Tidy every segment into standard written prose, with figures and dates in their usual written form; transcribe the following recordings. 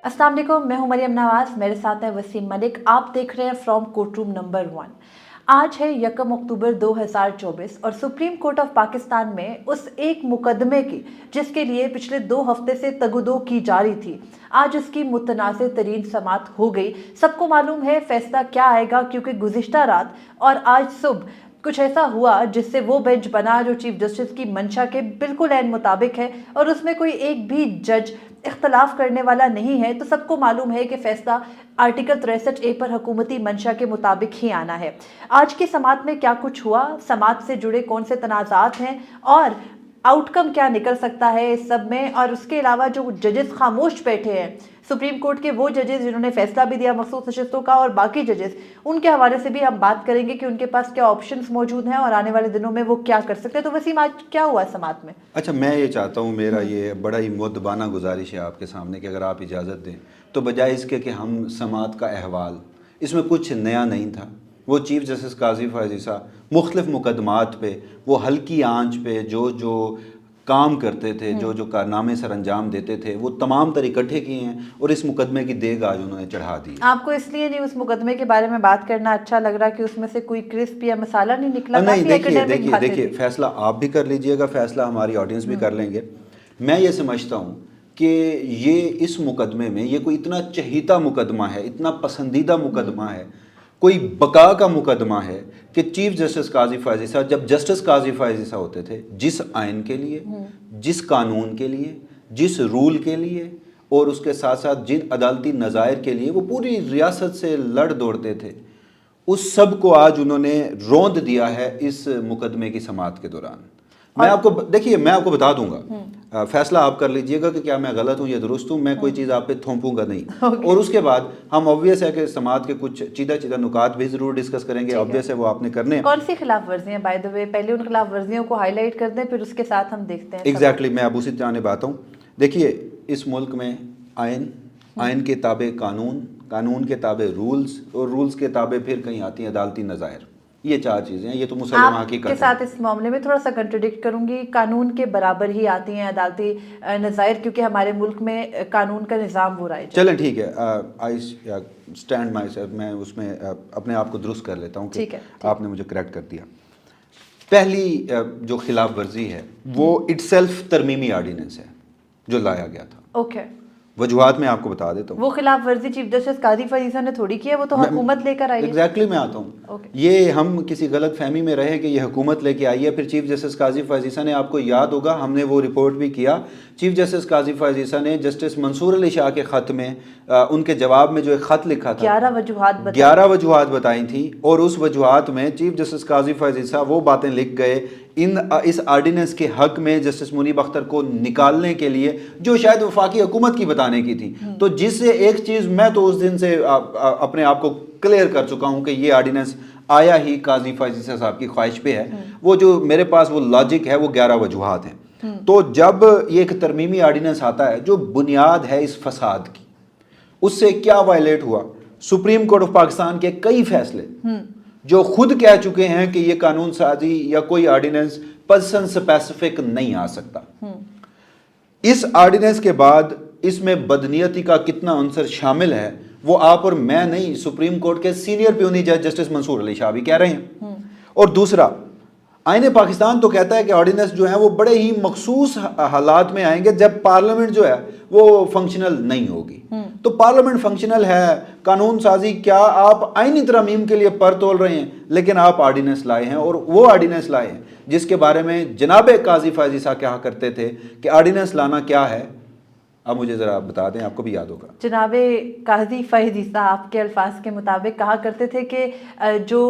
अस्सलाम वालेकुम, मैं हूं मरियम नवाज, मेरे साथ है वसीम मलिक। आप देख रहे हैं फ्रॉम कोर्ट रूम नंबर 1। आज है 1 अक्टूबर 2024 और सुप्रीम कोर्ट ऑफ पाकिस्तान में उस एक मुकदमे की जिसके लिए पिछले 2 हफ्ते से तगुदो की जा रही थी, आज उसकी मुतनाज़ तरीन समाअत हो गई। सबको मालूम है फैसला क्या आएगा, क्योंकि गुज़िश्ता रात और आज सुबह कुछ ऐसा हुआ जिससे वो बेंच बना जो चीफ जस्टिस की मंशा के बिल्कुल ऐन मुताबिक है और उसमें कोई एक भी जज इख्तलाफ करने वाला नहीं है। तो सबको मालूम है कि फैसला आर्टिकल 63A पर हुकूमती मंशा के मुताबिक ही आना है। आज की समाअत में क्या कुछ हुआ, समाअत से जुड़े कौन से तनाज़ात हैं और आउटकम क्या निकल सकता है इस सब में, और उसके अलावा जो जजेस खामोश बैठे हैं, सुप्रीम कोर्ट के वो जजेस जिन्होंने फैसला भी दिया मखसूस नशिस्तों का, और बाकी जजेस, उनके हवाले से भी हम बात करेंगे कि उनके पास क्या ऑप्शंस मौजूद हैं और आने वाले दिनों में वो क्या कर सकते हैं। तो वसीम, आज क्या हुआ समाअत में? अच्छा, मैं ये चाहता हूँ, मेरा ये बड़ा ही मुद्दबाना गुजारिश है आपके सामने कि अगर आप इजाज़त दें तो बजाय इसके कि हम समाअत का अहवाल, इसमें कुछ नया नहीं था। वो चीफ़ जस्टिस काजी फैज़ ईसा मुख्तलिफ मुकदमात पे वो हल्की आंच पे जो काम करते थे, जो कारनामे सर अंजाम देते थे, वो तमाम तर इकट्ठे किए हैं और इस मुकदमे की देग आज उन्होंने चढ़ा दी। आपको इसलिए नहीं उस मुकदमे के बारे में बात करना अच्छा लग रहा कि उसमें से कोई क्रिस्प या मसाला नहीं निकला? नहीं, देखिए फैसला आप भी कर लीजिएगा, फैसला हमारी ऑडियंस भी कर लेंगे। मैं ये समझता हूँ कि ये इस मुकदमे में ये कोई इतना चहीता मुकदमा है, इतना पसंदीदा मुकदमा है, कोई बका का मुकदमा है कि चीफ जस्टिस काजी फैज़ ईसा, जब जस्टिस काजी फैज़ ईसा होते थे, जिस आइन के लिए, जिस कानून के लिए, जिस रूल के लिए और उसके साथ साथ जिन अदालती नज़ायर के लिए वो पूरी रियासत से लड़ दौड़ते थे, उस सब को आज उन्होंने रौंद दिया है इस मुकदमे की समाअत के दौरान। मैं आपको बता दूंगा, फैसला आप कर लीजिएगा कि क्या मैं गलत हूँ या दुरुस्त हूँ। मैं कोई चीज़ आप पे थोपूंगा नहीं। और उसके बाद हम ऑब्वियस है कि समाअत के कुछ चीदा नुकात भी ज़रूर डिस्कस करेंगे। ऑब्वियस है वो आपने करने हैं। कौन सी खिलाफ वर्जियाँ, बाय द वे, पहले उन खिलाफ वर्जियों को हाईलाइट कर दें, फिर उसके साथ हम देखते हैं। एग्जैक्टली, मैं अब उसी जाने बात हूँ। देखिए, इस मुल्क में आइन के ताबे कानून, कानून के ताबे रूल्स और रूल्स के ताबे फिर कहीं आती हैं अदालती नज़ायर। ये 4 चीज़ें हैं, ये तो मुसल्लम हकीकत है। के साथ इस मामले में थोड़ा सा कंट्रडिक्ट करूंगी, कानून के बराबर ही आती हैं अदालती नज़ायर, क्योंकि हमारे मुल्क में कानून का निज़ाम हो रहा है। चलें, ठीक है, आई स्टैंड माई सेल्फ, मैं उसमें अपने आप को दुरुस्त कर लेता हूँ कि आपने मुझे करेक्ट कर दिया। पहली जो खिलाफ वर्जी है वो इटसेल्फ तरमीमी आर्डिनेंस है जो लाया गया था। ओके, वजूहात में आपको बता देता हूँ। वो खिलाफ वर्जी चीफ जस्टिस काजी फैज़ ईसा ने थोड़ी की है, वो तो हुकूमत लेकर आई है। एग्जैक्टली, मैं आता हूँ। ये हम किसी गलत फहमी में रहे कि ये हुकूमत लेके आई है। फिर चीफ जस्टिस काजी फैज़ ईसा ने, आपको याद होगा, हमने वो रिपोर्ट भी किया, चीफ जस्टिस काजी फैज़ ईसा ने जस्टिस मंसूर अली शाह के ख़त में उनके जवाब में जो एक ख़त लिखा था, 11 वजूहात बताई थी, और उस वजूहात में चीफ जस्टिस काजी फैज़ ईसा वो बातें लिख गए इस आर्डिनेंस के हक में जस्टिस मुनीब अख्तर को निकालने के लिए, जो शायद वफाकी हुकूमत की बताने की थी। तो जिससे एक चीज़ मैं तो उस दिन से अपने आप को क्लियर कर चुका हूँ कि ये आर्डिनेंस आया ही काजी फैज़ ईसा साहब की ख्वाहिश पे है। वो जो मेरे पास वो लॉजिक है वो 11 वजूहात हैं। तो जब ये एक तरमीमी आर्डिनेंस आता है जो बुनियाद है इस फसाद की, उससे क्या वायलेट हुआ? सुप्रीम कोर्ट ऑफ पाकिस्तान के कई फैसले जो खुद कह चुके हैं कि ये कानून साजी या कोई आर्डिनेंस पर्सन स्पेसिफिक नहीं आ सकता। इस आर्डिनेंस के बाद इसमें बदनीयती का कितना अंसर शामिल है वो आप और मैं नहीं, सुप्रीम कोर्ट के सीनियर प्यूनी जज जस्टिस मंसूर अली शाह भी कह रहे हैं। और दूसरा, आईने पाकिस्तान तो कहता है कि ऑर्डिनेंस जो है वो बड़े ही मखसूस हालात में आएंगे जब पार्लियामेंट जो है वो फंक्शनल नहीं होगी। तो पार्लियामेंट फंक्शनल है, कानून साजी, क्या आप आईनी तरमीम के लिए पर तोल रहे हैं, लेकिन आप आर्डिनेंस लाए हैं, और वो आर्डिनेंस लाए हैं जिसके बारे में जनाब काजी फैज़ ईसा कहा करते थे कि आर्डिनेंस लाना क्या है। अब मुझे ज़रा आप बता दें, आपको भी याद होगा। जनाब काजी फैज़ ईसा आपके अल्फाज के मुताबिक कहा करते थे कि जो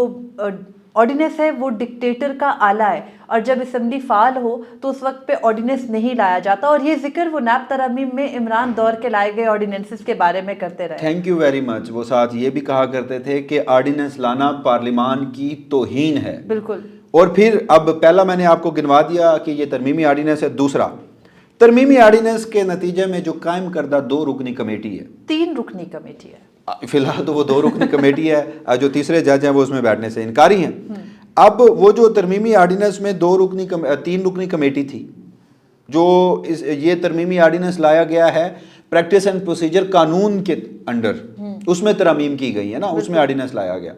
ऑर्डिनेंस है वो डिक्टेटर का आला है, और जब असेंबली फाल हो तो उस वक्त पे ऑर्डिनेंस नहीं लाया जाता। और ये जिक्र वो नैब तरमीम में इमरान दौर के लाए गए ऑर्डिनेंसेस के बारे में करते रहे। Thank you very much. वो साथ ये भी कहा करते थे कि ऑर्डिनेंस लाना पार्लिमान की तौहीन है। बिल्कुल। और फिर अब पहला मैंने आपको गिनवा दिया कि ये तरमीमी ऑर्डिनेंस है। दूसरा, तरमीमी ऑर्डिनेंस के नतीजे में जो कायम करदा 2 रुकनी कमेटी है, 3 रुकनी कमेटी है फिलहाल तो वो 2 रुकनी कमेटी है, जो तीसरे जज हैं वो उसमें बैठने से इनकारी हैं। अब वो जो तरमीमी ऑर्डिनेंस में 3 रुकनी कमेटी थी, जो ये तरमीमी ऑर्डिनेंस लाया गया है प्रैक्टिस एंड प्रोसीजर कानून के अंडर उसमें तरमीम की गई है ना, उसमें ऑर्डिनेंस लाया गया।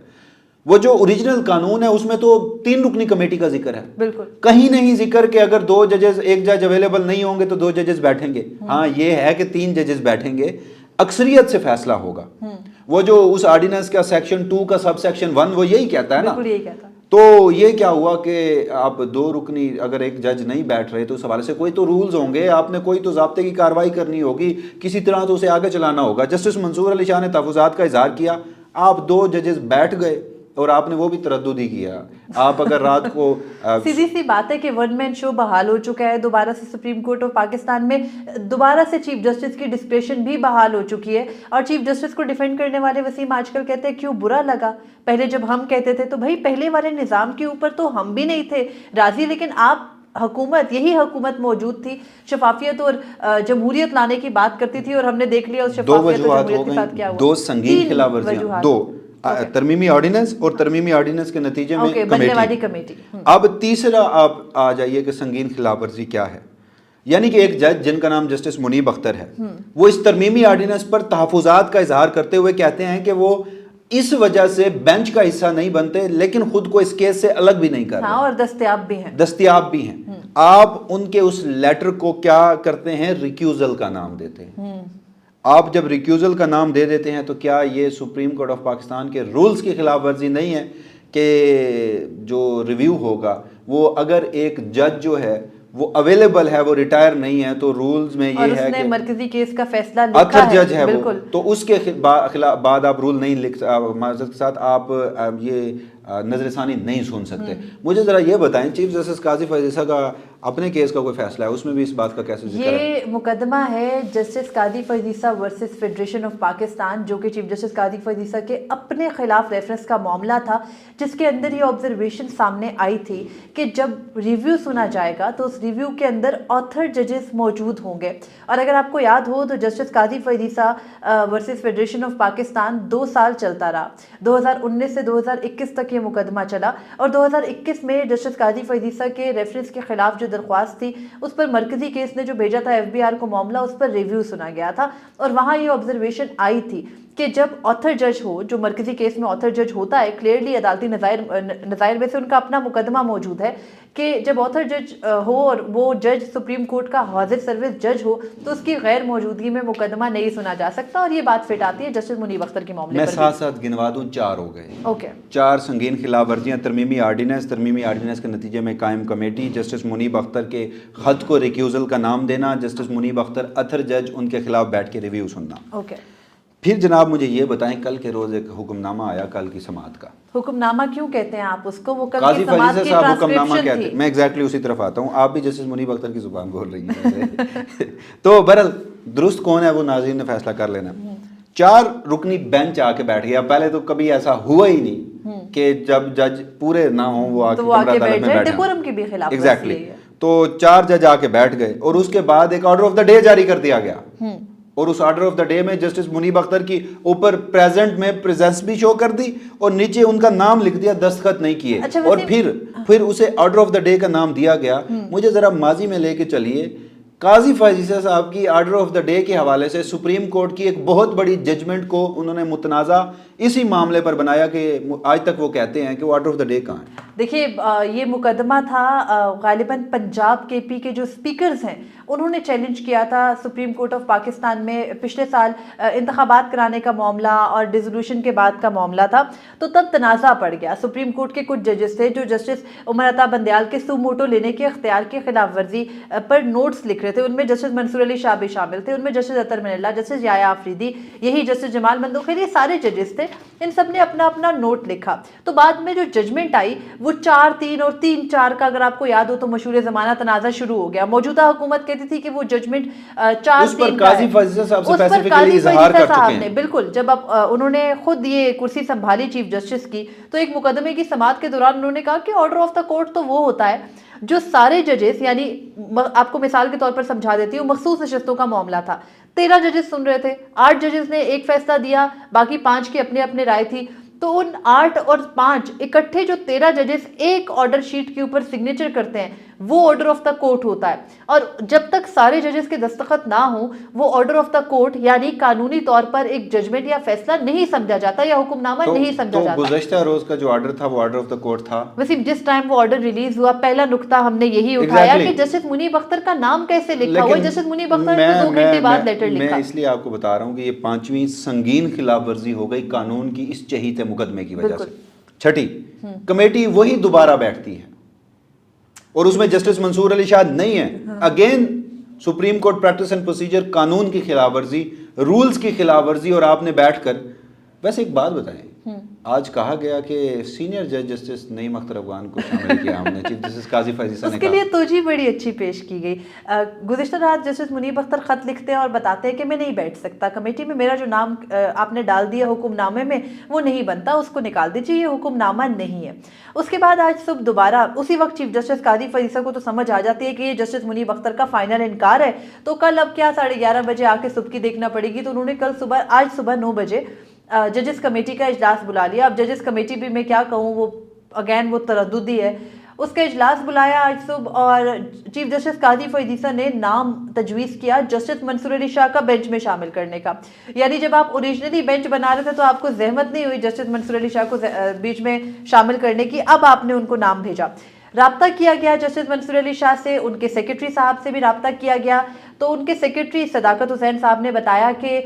वो जो ओरिजिनल कानून है उसमें तो 3 रुकनी कमेटी का जिक्र है, बिल्कुल कहीं नहीं जिक्र कि अगर 2 जजेस, एक जज अवेलेबल नहीं होंगे तो 2 जजेस बैठेंगे। हाँ ये है कि 3 जजेस बैठेंगे, अक्सरियत से फैसला होगा। वो जो उस ऑर्डिनेंस का सेक्शन 2 का सब सेक्शन 1 वो यही कहता है ना। बिल्कुल यही कहता है। तो ये क्या हुआ कि आप 2 रुकनी अगर एक जज नहीं बैठ रहे तो उस हवाले से कोई तो रूल्स होंगे, आपने कोई तो ज़ाब्ते की कार्रवाई करनी होगी, किसी तरह तो उसे आगे चलाना होगा। जस्टिस मंसूर अली शाह ने तहफ़्फ़ुज़ात का इजहार किया, आप 2 जजेस बैठ गए और आपने वो भी तरद्दुद ही किया। आप अगर रात को सीधी सी बात है कि वन मैन शो बहाल हो चुका है दोबारा से सुप्रीम कोर्ट ऑफ पाकिस्तान में, दोबारा से चीफ जस्टिस की डिस्क्रेशन भी बहाल हो चुकी है। और चीफ जस्टिस को डिफेंड करने वाले वसीम आजकल कहते हैं क्यों बुरा लगा, पहले जब हम कहते थे तो भाई पहले वाले निज़ाम के ऊपर तो हम भी नहीं थे राजी, लेकिन आप हुकूमत, यही हुकूमत मौजूद थी, शफाफियत और जमहूरियत लाने की बात करती थी, और हमने देख लिया उस शफाफियत और जमहूरियत के साथ क्या हुआ। 2 संगीन खिलाफवर्जियां, 2 तरमीमी ऑर्डिनेंस और तरमीमी ऑर्डिनेंस के नतीजे में बनने वाली कमेटी। अब तीसरा आप आ जाइए कि संगीन खिलाफवर्जी क्या है। यानी कि एक जज जिनका नाम जस्टिस मुनीब अख्तर है, वो इस तरमीमी ऑर्डिनेंस पर तहफ़्फ़ुज़ात का इजहार करते हुए कहते हैं कि वो इस वजह से बेंच का हिस्सा नहीं बनते, लेकिन खुद को इस केस से अलग भी नहीं कर रहे। हाँ, और दस्तयाब भी हैं। आप उनके उस लेटर को क्या करते हैं, रिक्यूजल का नाम देते हैं। आप जब रिक्यूजल का नाम दे देते हैं तो क्या ये सुप्रीम कोर्ट ऑफ पाकिस्तान के रूल्स की खिलाफ वर्जी नहीं है कि जो रिव्यू होगा वो अगर एक जज जो है वो अवेलेबल है, वो रिटायर नहीं है, तो रूल्स में ये है कि मरकजी केस का फैसला लिखा अथर जज है वो, तो उसके बाद आप रूल नहीं लिख, माजरत के साथ आप ये नजरसानी नहीं सुन सकते। मुझे ज़रा ये बताएं, चीफ जस्टिस काजी फैज़ ईसा का अपने केस का कोई फैसला है, उसमें भी इस बात का कैसे जिक्र है? ये मुकदमा है justice Qazi Faez Isa versus federation of Pakistan, जो कि चीफ जस्टिस काजी फैज़ ईसा के अपने खिलाफ रेफरेंस का मामला था, जिसके अंदर ये ऑब्जर्वेशन सामने आई थी कि जब रिव्यू सुना जाएगा तो उस रिव्यू के अंदर ऑथर जजेस मौजूद होंगे। और अगर आपको याद हो तो justice Qazi Faez Isa versus federation of Pakistan 2 साल चलता रहा, 2019 से 2021 तक ये मुकदमा चला, और 2021 में जस्टिस काजी फैज़ ईसा के रेफरेंस के खिलाफ जो दरख्वास्त थी उस पर मरकजी केस ने जो भेजा था एफबीआर को मामला, उस पर रिव्यू सुना गया था। और वहाँ ये ऑब्जर्वेशन आई थी कि जब ऑथर जज हो, जो मरकजी केस में ऑथर जज होता है, क्लियरली अदालती नज़ायर में से उनका अपना मुकदमा मौजूद है कि जब ऑथर जज हो और वो जज सुप्रीम कोर्ट का हाजिर सर्विस जज हो तो उसकी गैर मौजूदगी में मुकदमा नहीं सुना जा सकता। और ये बात फिट आती है जस्टिस मुनीब अख्तर के मामले मैं पर। साथ साथ गिनवा दूं, 4 हो गए। ओके, 4 संगीन खिलाफ वर्जियाँ, तरमीमी आर्डिनेंस के नतीजे में कायम कमेटी, जस्टिस मुनीब अख्तर के ख़त को रिक्यूजल का नाम देना, जस्टिस मुनीब अख्तर अथर जज उनके खिलाफ बैठ के रिव्यू सुनना। ओके, फिर जनाब मुझे ये बताएं, कल के रोज़ एक हुक्मनामा आया, कल की समाअत का। हुक्मनामा क्यों कहते हैं आप उसको? वो कल काजी की समाअत फैज़ की साहब हुक्मनामा कहते ट्रांसक्रिप्शन हैं। थी। मैं एग्जैक्टली उसी तरफ आता हूँ, आप भी जस्टिस मुनीब अख्तर की जुबान बोल रही हैं। तो बहरहाल दुरुस्त कौन है वो नाज़रीन ने फैसला कर लेना। 4 रुकनी बेंच आके बैठ गया। पहले तो कभी ऐसा हुआ ही नहीं कि जब जज पूरे ना हो वो आके बैठ जाए, डेकोरम की भी खिलाफ एग्जैक्टली। तो 4 जज आके बैठ गए और उसके बाद एक ऑर्डर ऑफ द डे जारी कर दिया गया, और उस ऑर्डर ऑफ द डे में जस्टिस मुनीब अख्तर की ऊपर प्रेजेंट में प्रेजेंस भी शो कर दी और नीचे उनका नाम लिख दिया, दस्तखत नहीं किए। अच्छा, और फिर उसे ऑर्डर ऑफ द डे का नाम दिया गया। मुझे जरा माजी में लेके चलिए, काजी फैज़ ईसा साहब की ऑर्डर ऑफ द डे के हवाले से सुप्रीम कोर्ट की एक बहुत बड़ी जजमेंट को उन्होंने मुतनाज़ा इसी मामले पर बनाया कि आज तक वो कहते हैं कि वो ऑर्डर ऑफ द डे कहाँ है। देखिए, ये मुकदमा था गालिबन पंजाब केपी के जो स्पीकर्स हैं उन्होंने चैलेंज किया था सुप्रीम कोर्ट ऑफ पाकिस्तान में। पिछले साल इंतखाबात कराने का मामला और डिसोल्यूशन के बाद का मामला था, तो तब तनाज़ा पड़ गया। सुप्रीम कोर्ट के कुछ जजेस थे जो जस्टिस उमर अता बंदयाल के सुमोटो लेने के इख्तियार की खिलाफ वर्जी पर नोट्स लिख रहे थे। उनमें जस्टिस मंसूर अली शाह भी शामिल थे, उनमें जस्टिस अतर मिनल्ला, जस्टिस याया आफरीदी, यही जस्टिस जमाल मंदोखैर, ये सारे जजेस थे। इन सब ने अपना अपना नोट लिखा। तो बाद में जो जजमेंट आई वो 4-3 और 3-4 का, अगर आपको याद हो तो मशहूर ज़माना तनाज़ा शुरू हो गया। मौजूदा हुकूमत कहती थी कि वो जजमेंट 4-3 काजी फैज़ ईसा साहब से स्पेसिफिकली इज़हार कर चुके हैं। बिल्कुल, जब उन्होंने खुद ये कुर्सी संभाली चीफ जस्टिस की तो एक मुकदमे की समाअत के दौरान उन्होंने कहा कि ऑर्डर ऑफ द कोर्ट तो वो होता है जो सारे जजेस, यानी आपको मिसाल के तौर पर समझा देती हूँ, मखसूस नशस्तों का मामला था, 13 जजेस सुन रहे थे, 8 जजेस ने एक फैसला दिया, बाकी 5 की अपने अपने राय थी। तो उन 8 और 5 इकट्ठे जो 13 जजेस एक ऑर्डर शीट के ऊपर सिग्नेचर करते हैं, वो ऑर्डर ऑफ द कोर्ट होता है। और जब तक सारे जजेस के दस्तखत ना हो, वो ऑर्डर ऑफ द कोर्ट यानी कानूनी तौर पर एक जजमेंट या फैसला नहीं समझा जाता या हुक्मनामा नहीं समझा जाता। गुज़श्ता रोज का जो ऑर्डर था वो ऑर्डर ऑफ द कोर्ट था। वसीम, जिस टाइम वो ऑर्डर रिलीज हुआ, पहला नुक्ता हमने यही उठाया कि जस्टिस मुनीब अख्तर का नाम कैसे लिखा हुआ है। जस्टिस मुनीब अख्तर ने 2 घंटे बाद लेटर लिखा। मैं इसलिए आपको बता रहा हूँ कि ये 5वीं संगीन खिलाफ वर्जी हो गई कानून की इस चहीते मुकदमे की वजह से। छठी कमेटी वही दोबारा बैठती है और उसमें जस्टिस मंसूर अली शाह नहीं है। Again supreme court practice and procedure, कानून की खिलाफ वर्जी, रूल्स की खिलाफ वर्जी, और आपने बैठकर। वैसे एक बात बताएं, आज कहा गया कि सीनियर जज जस्टिस नईम अख्तर अफगान को शामिल किया हमने, चीफ जस्टिस काजी फैज़ ईसा ने उसके लिए तोजी बड़ी अच्छी पेश की गई। गुज़िश्ता रात जस्टिस मुनीब अख्तर खत लिखते हैं और बताते हैं कि मैं नहीं बैठ सकता कमेटी में, मेरा जो नाम आपने डाल दिया हुक्मनामे में वो नहीं बनता, उसको निकाल दीजिए, ये हुक्मनामा नहीं है। उसके बाद आज सुबह दोबारा उसी वक्त चीफ जस्टिस काजी फैज़ ईसा को तो समझ आ जाती है कि ये जस्टिस मुनीब अख्तर का फाइनल इनकार है, तो कल अब क्या 11:30 बजे आके सुबह की देखना पड़ेगी। तो उन्होंने आज सुबह 9 बजे जजेस कमेटी का इजलास बुला लिया। अब जजेस कमेटी भी मैं क्या कहूँ, वो अगेन वो तरद्दुदी है। उसका इजलास बुलाया आज सुबह और चीफ जस्टिस काजी फैज़ ईसा ने नाम तजवीज़ किया जस्टिस मंसूर अली शाह का बेंच में शामिल करने का। यानी जब आप ओरिजिनली बेंच बना रहे थे तो आपको जहमत नहीं हुई जस्टिस मंसूर अली शाह को बीच में शामिल करने की, अब आपने उनको नाम भेजा। राब्ता किया गया जस्टिस मंसूर अली शाह से, उनके सेक्रेटरी साहब से भी राब्ता किया गया। तो उनके सेक्रेटरी सदाकत हुसैन साहब ने बताया कि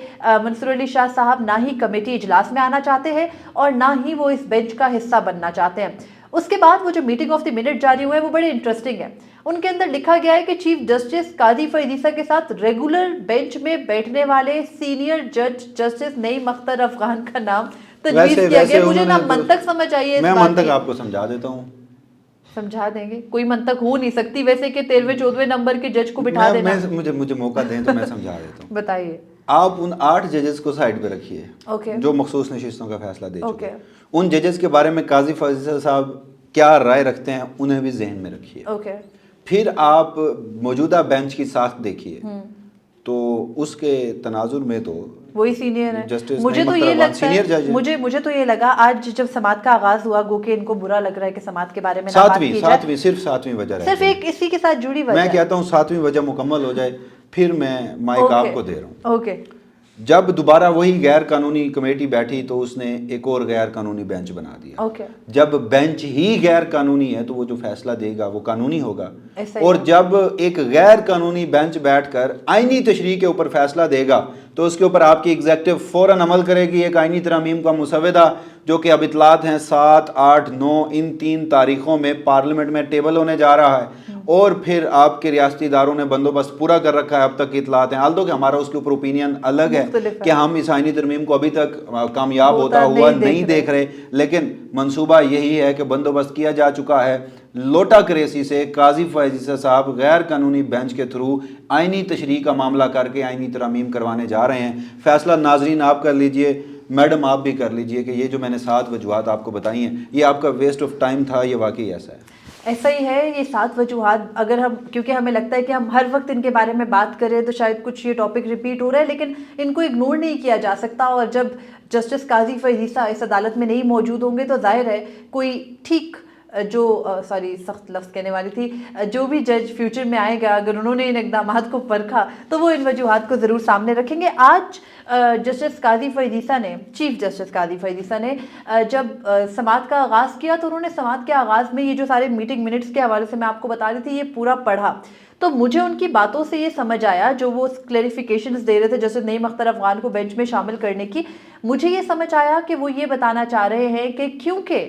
मंसूर अली शाह साहब ना ही कमेटी इजलास में आना चाहते हैं और ना ही वो इस बेंच का हिस्सा बनना चाहते हैं। उसके बाद वो जो मीटिंग ऑफ द मिनट जारी हुआ है वो बड़े इंटरेस्टिंग है। उनके अंदर लिखा गया है कि चीफ जस्टिस काजी फैज़ ईसा के साथ रेगुलर बेंच में बैठने वाले सीनियर जज जस्टिस नईम अख्तर अफगान का नाम तजवीज़ किया गया। मुझे ना मंतक समझ आई है, मैं मंतक आपको समझा देता हूँ। समझा देंगे, कोई मंतक हो नहीं सकती वैसे कि 13वें 14वें नंबर के जज को बिठा देना। मुझे मौका दें तो मैं समझा देता हूँ। बताइए। आप उन 8 जजेस को साइड पे रखिए जो मखसूस नशिस्तों का फैसला दे चुके हैं। उन जजेस के बारे में काजी फैज़ ईसा साहब क्या राय रखते हैं उन्हें भी जहन में रखिए। फिर आप मौजूदा बेंच की साख्त देखिए, तो उसके तनाजुर में तो वही सीनियर है। जस्टिस मुझे तो ये लगता है, मुझे तो ये लगा आज जब समात का आगाज हुआ, गो के इनको बुरा लग रहा है कि समात के बारे में ना बात की जाए। सिर्फ सातवीं वजह, सिर्फ एक इसी के साथ जुड़ी वजह। मैं कहता हूँ 7वीं वजह मुकम्मल हो जाए फिर मैं माइक आपको दे रहा हूँ। ओके। जब दोबारा वही गैर कानूनी कमेटी बैठी तो उसने एक और गैर कानूनी बेंच बना दिया। जब बेंच ही गैर कानूनी है तो वो जो फैसला देगा वो कानूनी होगा। और जब एक गैर कानूनी बेंच बैठकर आईनी तशरीह के ऊपर फैसला देगा तो उसके ऊपर आपकी एग्जेक्टिव फौरन अमल करेगी। एक आईनी तरमीम का मुसवदा जो कि अब इतलात हैं 7, 8, 9 इन 3 तारीखों में पार्लियामेंट में टेबल होने जा रहा है। और फिर आपके रियासती इदारों ने बंदोबस्त पूरा कर रखा है, अब तक की इतलात हैं। हाल तो कि हमारा उसके ऊपर ओपिनियन अलग है कि हम इस आईनी तरमीम को अभी तक कामयाब होता हुआ नहीं देख रहे, लेकिन मंसूबा यही है कि बंदोबस्त किया जा चुका है। लोटा करेसी से काजी फैज़ ईसा साहब गैर कानूनी बेंच के थ्रू आईनी तशरीह का मामला करके आईनी तरमीम करवाने जा रहे हैं। फैसला नाजरीन आप कर लीजिए, मैडम आप भी कर लीजिए कि ये जो मैंने 7 वजूहात आपको बताई हैं ये आपका वेस्ट ऑफ टाइम था, ये वाकई ऐसा है। ऐसा ही है। ये 7 वजूहात अगर हम, क्योंकि हमें लगता है कि हम हर वक्त इनके बारे में बात करें तो शायद कुछ ये टॉपिक रिपीट हो रहा है, लेकिन इनको इग्नोर नहीं किया जा सकता। और जब जस्टिस काजी फैज़ ईसा इस अदालत में नहीं मौजूद होंगे तो जाहिर है कोई ठीक सख्त लफ्ज़ कहने वाली थी, जो भी जज फ्यूचर में आएगा अगर उन्होंने इन इक़दामात को परखा तो वो इन वजूहात को ज़रूर सामने रखेंगे। आज जस्टिस काजी फैज़ ईसा ने, चीफ जस्टिस काजी फैज़ ईसा ने जब समात का आगाज़ किया तो उन्होंने समात के आगाज़ में ये जो सारे मीटिंग मिनट्स के हवाले से मैं आपको बता रही थी ये पूरा पढ़ा। तो मुझे उनकी बातों से ये समझ आया, जो वो क्लैरिफिकेशंस दे रहे थे जैसे नईम अख्तर अफगान को बेंच में शामिल करने की, मुझे ये समझ आया कि वो ये बताना चाह रहे हैं कि क्योंकि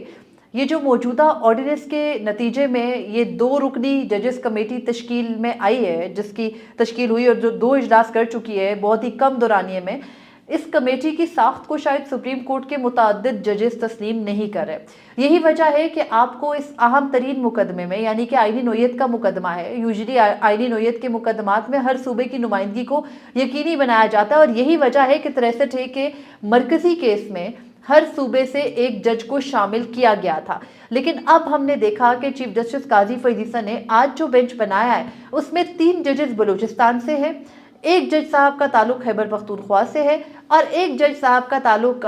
ये जो मौजूदा ऑर्डिनेंस के नतीजे में ये 2 रुकनी जजेस कमेटी तश्कील में आई है, जिसकी तश्कील हुई और जो 2 इजलास कर चुकी है बहुत ही कम दौरानिए में, इस कमेटी की साख्त को शायद सुप्रीम कोर्ट के मुतअद्दिद जजेस तस्लीम नहीं कर रहे। यही वजह है कि आपको इस अहम तरीन मुकदमे में, यानी कि आईनी नोयत का मुकदमा है, यूजुअली आईनी नोयत के मुकदमात में हर सूबे की नुमाइंदगी को यकीनी बनाया जाता है। और यही वजह है कि 63 के मरकजी केस में हर सूबे से एक जज को शामिल किया गया था। लेकिन अब हमने देखा कि चीफ जस्टिस काजी फैज़ ईसा ने आज जो बेंच बनाया है उसमें 3 जजेस बलूचिस्तान से है, एक जज साहब का ताल्लुक खैबर पख्तूनख्वा से है और एक जज साहब का ताल्लुक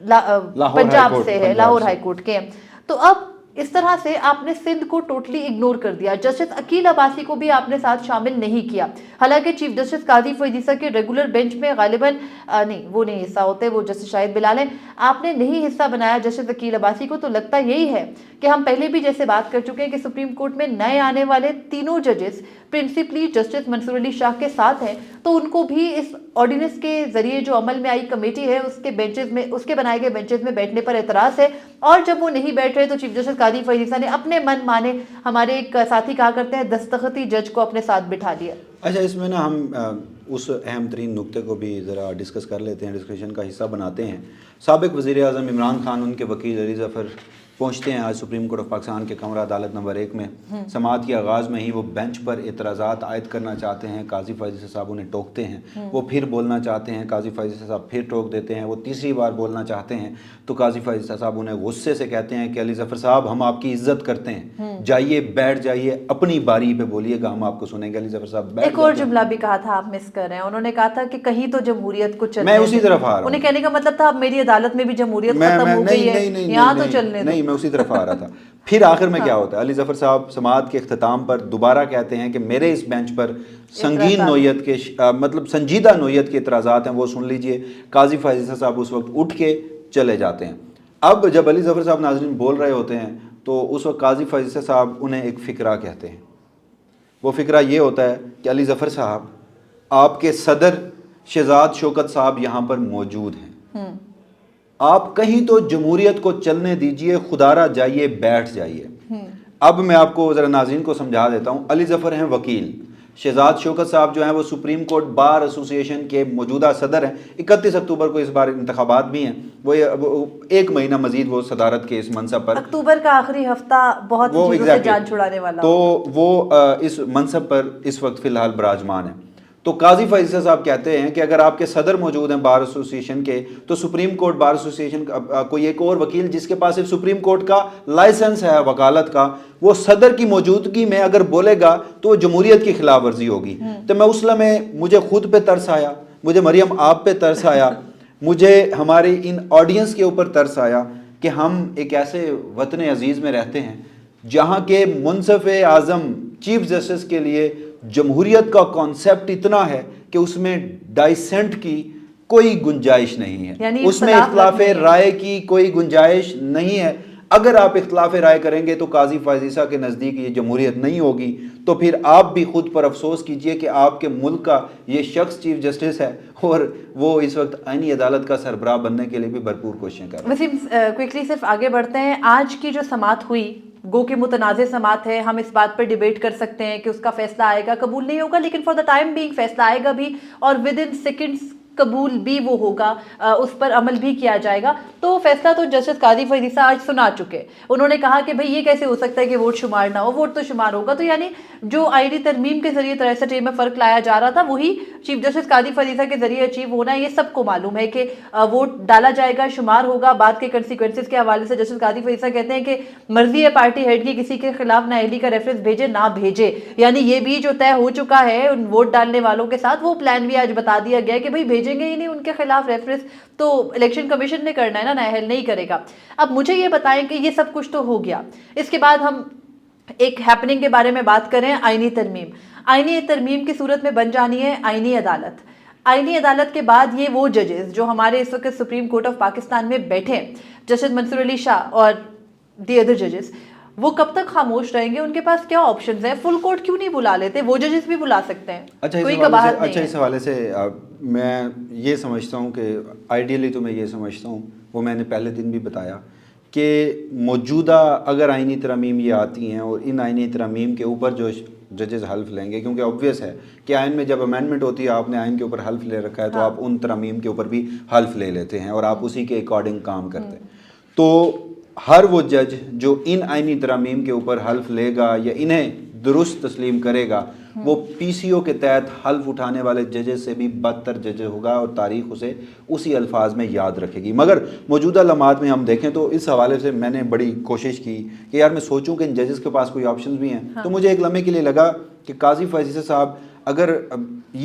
पंजाब से है, लाहौर हाई कोर्ट के हैं। तो अब इस तरह से आपने सिंध को टोटली इग्नोर कर दिया। जस्टिस अकील अब्बासी को भी आपने साथ शामिल नहीं किया। हालांकि चीफ जस्टिस काजी फैज ईसा के रेगुलर बेंच में गालिबन नहीं, वो नहीं हिस्सा होते, वो जस्टिस शाहिद बिलाल हैं, आपने नहीं हिस्सा बनाया जस्टिस अकील अब्बासी को। तो लगता यही है कि हम पहले भी जैसे बात कर चुके हैं कि सुप्रीम कोर्ट में नए आने वाले तीनों जजेस प्रिंसिपली जस्टिस मंसूर अली शाह के साथ हैं, तो उनको भी इस ऑर्डिनेंस के जरिए जो अमल में आई कमेटी है उसके बेंचेस में, उसके बनाए गए बेंचेस में बैठने पर एतराज है। और जब वो नहीं बैठ रहे तो चीफ जस्टिस काजी फैज ईसा ने अपने मन माने, हमारे एक साथी कहा करते हैं, दस्तखती जज को अपने साथ बिठा दिया। अच्छा, इसमें ना हम उस अहम तरीन नुक्ते को भी ज़रा डिस्कस कर लेते हैं, डिस्कशन का हिस्सा बनाते हैं। साबिक वज़ीर आज़म इमरान खान, उनके वकील अली ज़फ़र पहुँचते हैं आज सुप्रीम कोर्ट ऑफ पाकिस्तान के कमरा अदालत नंबर 1 में। समाअत के आगाज़ में ही वो बेंच पर एतराज़ात आयद करना चाहते हैं, काजी फैज ईसा साहब उन्हें टोकते हैं, वो फिर बोलना चाहते हैं, काजी फैज ईसा साहब फिर टोक देते हैं, वो तीसरी बार बोलना चाहते हैं तो काजी फैज ईसा साहब उन्हें गुस्से से कहते हैं कि अली ज़फ़र साहब, हम आपकी इज्जत करते हैं, जाइए बैठ जाइए, अपनी बारी पे बोलिएगा, हम आपको सुनेंगे। अली ज़फ़र साहब एक और जुमला भी कहा था, आप मिस कर रहे हैं, उन्होंने कहा था कि कहीं तो जमहूरियत को चलने, मैं उसी तरफ आ रहा हूँ। उन्हें कहने का मतलब था अब मेरी अदालत में भी जमहूरियत खत्म हो गई है, यहाँ तो चलने दो। नहीं, मैं उसी तरफ आ रहा था। फिर आखिर में क्या होता है, अली ज़फ़र साहब समाअत के इख्तिताम पर दोबारा कहते हैं कि मेरे इस बेंच पर संगीन नोयत के मतलब संजीदा नोयत के इतराज़ात हैं, वो सुन लीजिए। काजी फैज ईसा साहब उस वक्त उठ के चले जाते हैं। अब जब अली ज़फ़र साहब नाज़रीन बोल रहे होते हैं तो उस वक्त काजी फैज ईसा साहब उन्हें एक फ़िक्रा कहते हैं। वो फ़िक्रा ये होता है कि अली ज़फ़र साहब, आपके सदर शहजाद शौकत साहब यहाँ पर मौजूद हैं, आप कहीं तो जमहूरियत को चलने दीजिए, खुदारा जाइए बैठ जाइए। अब मैं आपको ज़रा नाज़रीन को समझा देता हूँ। अली ज़फ़र हैं वकील, शहजाद शौकत साहब जो हैं वो सुप्रीम कोर्ट बार एसोसिएशन के मौजूदा सदर हैं। 31 अक्टूबर को इस बार इंतखाबात भी हैं, वो एक महीना मजीद वो सदारत के इस मनसब पर, अक्टूबर का आखिरी हफ्ता बहुत चीज़ों से जान छुड़ाने वाला, तो वो इस मनसब पर इस वक्त फ़िलहाल विराजमान है। तो काजी फैज ईसा साहब कहते हैं कि अगर आपके सदर मौजूद हैं बार एसोसिएशन के, तो सुप्रीम कोर्ट बार एसोसिएशन कोई एक और वकील जिसके पास सिर्फ सुप्रीम कोर्ट का लाइसेंस है वकालत का, वो सदर की मौजूदगी में अगर बोलेगा तो वो जमहूरियत की खिलाफ वर्जी होगी। तो मैं उस लम्हे मुझे खुद पे तरस आया, मुझे मरियम आप पे तरस आया, मुझे हमारी इन ऑडियंस के ऊपर तरस आया कि हम एक ऐसे वतन अजीज़ में रहते हैं जहाँ के मुनसिफ आज़म चीफ जस्टिस के लिए जमहूरियत का कॉन्सेप्ट इतना है कि उसमें डाइसेंट की कोई गुंजाइश नहीं है, उसमें इख्तिलाफ राय की कोई गुंजाइश नहीं है। अगर आप इख्तिलाफ राय करेंगे तो काजी फैज ईसा के नज़दीक ये जमहूरियत नहीं होगी। तो फिर आप भी खुद पर अफसोस कीजिए कि आपके मुल्क का ये शख्स चीफ जस्टिस है और वो इस वक्त आईनी अदालत का सरबराह बनने के लिए भी भरपूर कोशिशें कर रहे हैं। वसीम, क्विकली सिर्फ आगे बढ़ते हैं। आज की जो समाअत हुई, गो के मुतनाज़े समाअत है, हम इस बात पर डिबेट कर सकते हैं कि उसका फैसला आएगा, कबूल नहीं होगा, लेकिन फॉर द टाइम बीइंग फैसला आएगा भी और विद इन सेकेंड्स कबूल भी वो होगा, उस पर अमल भी किया जाएगा। तो फैसला तो जस्टिस काजी फैज ईसा आज सुना चुके। उन्होंने कहा कि भाई ये कैसे हो सकता है कि वोट शुमार ना हो, वोट तो शुमार होगा। तो यानी जो आईनी तरमीम के जरिए 63 में फ़र्क लाया जा रहा था वही चीफ जस्टिस काजी फैज ईसा के जरिए अचीव होना है। ये सबको मालूम है कि वोट डाला जाएगा, शुमार होगा। बात के कंसिक्वेंसेस के हवाले से जस्टिस काजी फैज ईसा कहते हैं कि मर्जी है पार्टी हेड की किसी के खिलाफ नाअहली का रेफरेंस भेजे ना भेजे, यानी ये भी जो तय हो चुका है उन वोट डालने वालों के साथ, वो प्लान भी आज बता दिया गया कि भाई भेजेंगे ही नहीं उनके खिलाफ रेफरेंस, तो इलेक्शन कमीशन ने करना है ना, नाअहल नहीं करेगा। अब मुझे ये बताएं कि ये सब कुछ तो हो गया, इसके बाद हम एक हैपनिंग के बारे में बात करें, आईनी तरमीम। आईनी तरमीम की सूरत में बन जानी है आईनी अदालत। आईनी अदालत के बाद ये वो जजेस जो हमारे इस वक्त सुप्रीम कोर्ट ऑफ पाकिस्तान में बैठे हैं, जस्टिस मंसूर अली शाह और दी अदर जजेस, वो कब तक खामोश रहेंगे? उनके पास क्या ऑप्शंस हैं? फुल कोर्ट क्यों नहीं बुला लेते? वो जजेस भी बुला सकते हैं। अच्छा, कोई कबाहत नहीं है। इस हवाले से मैं ये समझता हूँ कि आइडियली तो मैं ये समझता हूँ, वो मैंने पहले दिन भी बताया कि मौजूदा अगर आईनी तरमीम ये आती हैं और इन आईनी तरमीम के ऊपर जो जजेस हल्फ लेंगे, क्योंकि ऑब्वियस है कि आइन में जब अमेंडमेंट होती है, आपने आइन के ऊपर हल्फ ले रखा है, तो आप उन तरमीम के ऊपर भी हल्फ ले लेते हैं और आप उसी के अकॉर्डिंग काम करते हैं। तो हर वो जज जो इन आइनी तरमीम के ऊपर हल्फ लेगा या इन्हें दुरुस्त तस्लीम करेगा, वो पीसीओ के तहत हल्फ उठाने वाले जजेस से भी बदतर जज होगा और तारीख उसे उसी अल्फाज में याद रखेगी। मगर मौजूदा लम्हात में हम देखें तो इस हवाले से मैंने बड़ी कोशिश की कि यार मैं सोचूं कि इन जजेस के पास कोई ऑप्शन भी हैं। तो मुझे एक लम्हे के लिए लगा कि काजी फैज ईसा साहब اگر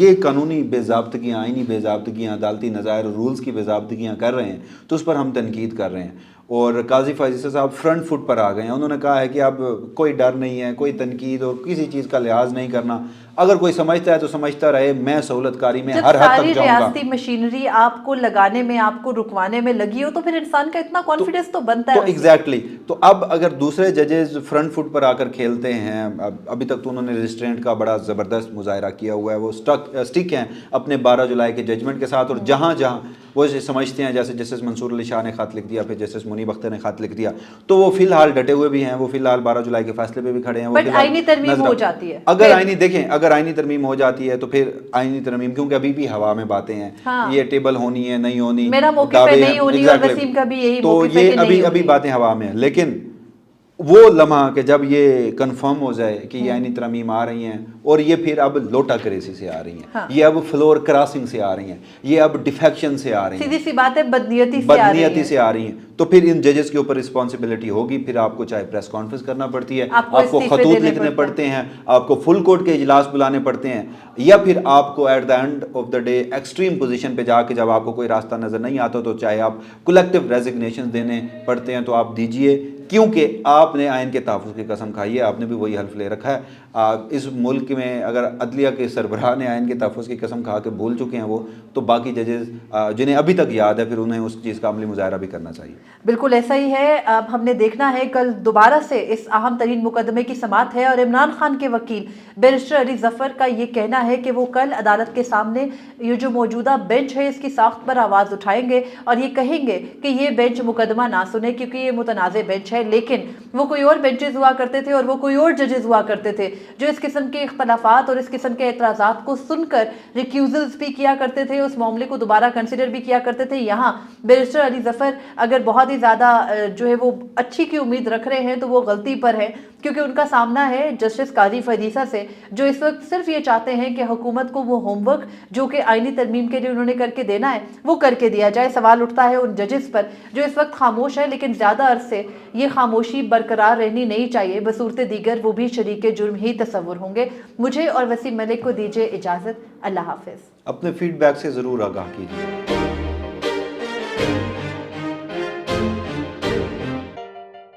یہ قانونی بے ضابطگیاں، آئینی بے ضابطگیاں، عدالتی نظائر اور رولز کی بے ضابطگیاں کر رہے ہیں تو اس پر ہم تنقید کر رہے ہیں. اور قاضی فائز عیسی صاحب فرنٹ فٹ پر آ گئے ہیں. انہوں نے کہا ہے کہ اب کوئی ڈر نہیں ہے، کوئی تنقید اور کسی چیز کا لحاظ نہیں کرنا. اگر کوئی سمجھتا ہے تو سمجھتا رہے، میں سہولت کاری میں جب ہر حد ساری تک جاؤں گا. ریاستی مشینری آپ کو لگانے میں، آپ کو رکوانے میں لگی ہو تو پھر انسان کا اتنا کانفیڈنس تو بنتا ہے. تو ایگزیکٹلی تو اب اگر دوسرے ججز فرنٹ فٹ پر آ کر کھیلتے ہیں، ابھی تک تو انہوں نے ریسٹرینٹ کا بڑا زبردست مظاہرہ کیا ہوا ہے، وہ سٹک ہیں اپنے 12 جولائی کے ججمنٹ کے ساتھ. اور جہاں جہاں وہ سمجھتے ہیں، جیسے جسٹس منصور علی شاہ نے خط لکھ دیا، پھر جسٹس منیب اختر نے خط لکھ دیا، تو وہ فی الحال ڈٹے ہوئے بھی ہیں، وہ فی الحال 12 جولائی کے فیصلے پہ بھی کھڑے ہیں. وہ بٹ آئینی ترمیم ہو جاتی ہے. اگر آئینی دیکھیں، اگر آئینی ترمیم ہو جاتی ہے تو پھر آئینی ترمیم، کیونکہ ابھی بھی ہوا میں باتیں ہیں، یہ ٹیبل ہونی ہے نہیں ہونی، میرا موقف ہے نہیں ہونی، اور وسیم کا بھی یہی موقف ہے کہ نہیں ہونی. ابھی باتیں ہوا میں ہیں. لیکن وہ لمحہ کہ جب یہ کنفرم ہو جائے کہ یہ آئینی ترمیم آ رہی ہیں، اور یہ پھر اب لوٹا کریسی سے آ رہی ہیں، یہ اب فلور کراسنگ سے آ رہی ہیں، یہ اب ڈیفیکشن سے آ رہی ہیں، سیدھی سی بات ہے بدنیتی سے آ رہی ہیں، تو پھر ان ججز کے اوپر رسپانسبلٹی ہوگی. پھر آپ کو چاہے پریس کانفرنس کرنا پڑتی ہے، آپ کو خطوط لکھنے پڑتے ہیں، آپ کو فل کورٹ کے اجلاس بلانے پڑتے ہیں، یا پھر آپ کو at the end of the day extreme position پہ جا کے جب آپ کو کوئی راستہ نظر نہیں آتا تو چاہے آپ کلیکٹیو ریزگنیشن دینے پڑتے ہیں تو آپ دیجئے، کیونکہ آپ نے آئین کے تحفظ کی قسم کھائی ہے. آپ نے بھی وہی حلف لے رکھا ہے. اس ملک میں اگر عدلیہ کے سربراہ نے آئین کے تحفظ کی قسم کھا کے بھول چکے ہیں وہ، تو باقی ججز جنہیں ابھی تک یاد ہے، پھر انہیں اس چیز کا عملی مظاہرہ بھی کرنا چاہیے. بالکل ایسا ہی ہے. اب ہم نے دیکھنا ہے کل دوبارہ سے اس اہم ترین مقدمے کی سماعت ہے، اور عمران خان کے وکیل بیرسٹر علی ظفر کا یہ کہنا ہے کہ وہ کل عدالت کے سامنے یہ جو موجودہ بینچ ہے اس کی ساخت پر آواز اٹھائیں گے اور یہ کہیں گے کہ یہ بینچ مقدمہ نہ سنے کیونکہ یہ متنازع بینچ ہے. لیکن وہ کوئی اور بینچز ہوا کرتے تھے اور وہ کوئی اور ججز ہوا کرتے تھے جو اس قسم کے اختلافات اور اس قسم کے اعتراضات کو سن کر ریکیوزلز بھی کیا کرتے تھے، اس معاملے کو دوبارہ کنسیڈر بھی کیا کرتے تھے. یہاں بیرسٹر علی ظفر اگر بہت ہی زیادہ جو ہے وہ اچھی کی امید رکھ رہے ہیں تو وہ غلطی پر ہے، کیونکہ ان کا سامنا ہے جسٹس قاضی فائز عیسی سے، جو اس وقت صرف یہ چاہتے ہیں کہ حکومت کو وہ ہوم ورک جو کہ آئینی ترمیم کے لیے انہوں نے کر کے دینا ہے وہ کر کے دیا جائے. سوال اٹھتا ہے ان ججز پر جو اس وقت خاموش ہے، لیکن زیادہ عرصے یہ خاموشی برقرار رہنی نہیں چاہیے، بصورت دیگر وہ بھی شریک جرم ہی تصور ہوں گے. مجھے اور وسیم ملک کو دیجیے اجازت. اللہ حافظ. اپنے فیڈ بیک سے ضرور آگاہ کیجیے.